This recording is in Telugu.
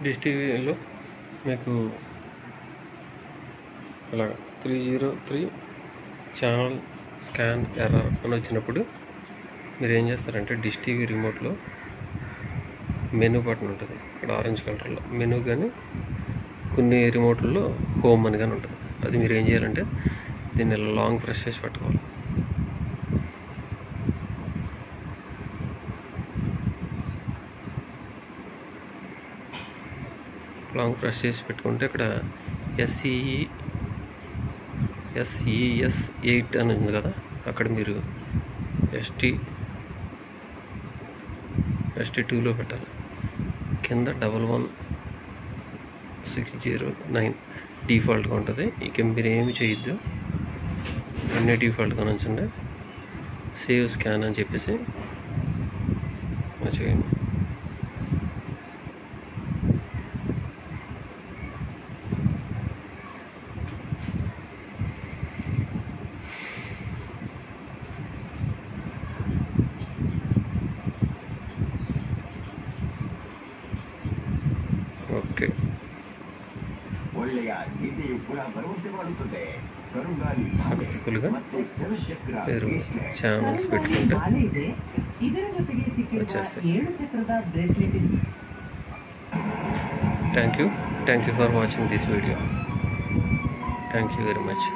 డిష్ టీవీలో మీకు ఇలా 303 ఛానల్ స్కాన్ ఎర్రర్ అని వచ్చినప్పుడు మీరు ఏం చేస్తారంటే డిష్ టీవీ రిమోట్లో మెనూ బటన్ ఉంటుంది ఇక్కడ ఆరెంజ్ కలర్లో మెనూ, కానీ కొన్ని రిమోట్లలో హోమ్ అని కానీ ఉంటుంది. అది మీరు ఏం చేయాలంటే దీన్ని లాంగ్ ప్రెస్ చేసి పెట్టుకోవాలి. లాంగ్ ప్రెస్ చేసి పెట్టుకుంటే ఇక్కడ SES 8 అని ఉంది కదా, అక్కడ మీరు ST2లో పెట్టాలి. కింద 11609 డిఫాల్ట్గా ఉంటుంది. ఇక మీరు ఏమి చేయొద్దు, అన్నీ డిఫాల్ట్గా ఉంచండి. సేవ్ స్కాన్ అని చెప్పేసి చేయండి. ఓకే, సక్సెస్ఫుల్గా మీరు ఛానల్స్ పెట్టుకుంటే వచ్చేస్తాయి. Thank you for watching this video. Thank you very much.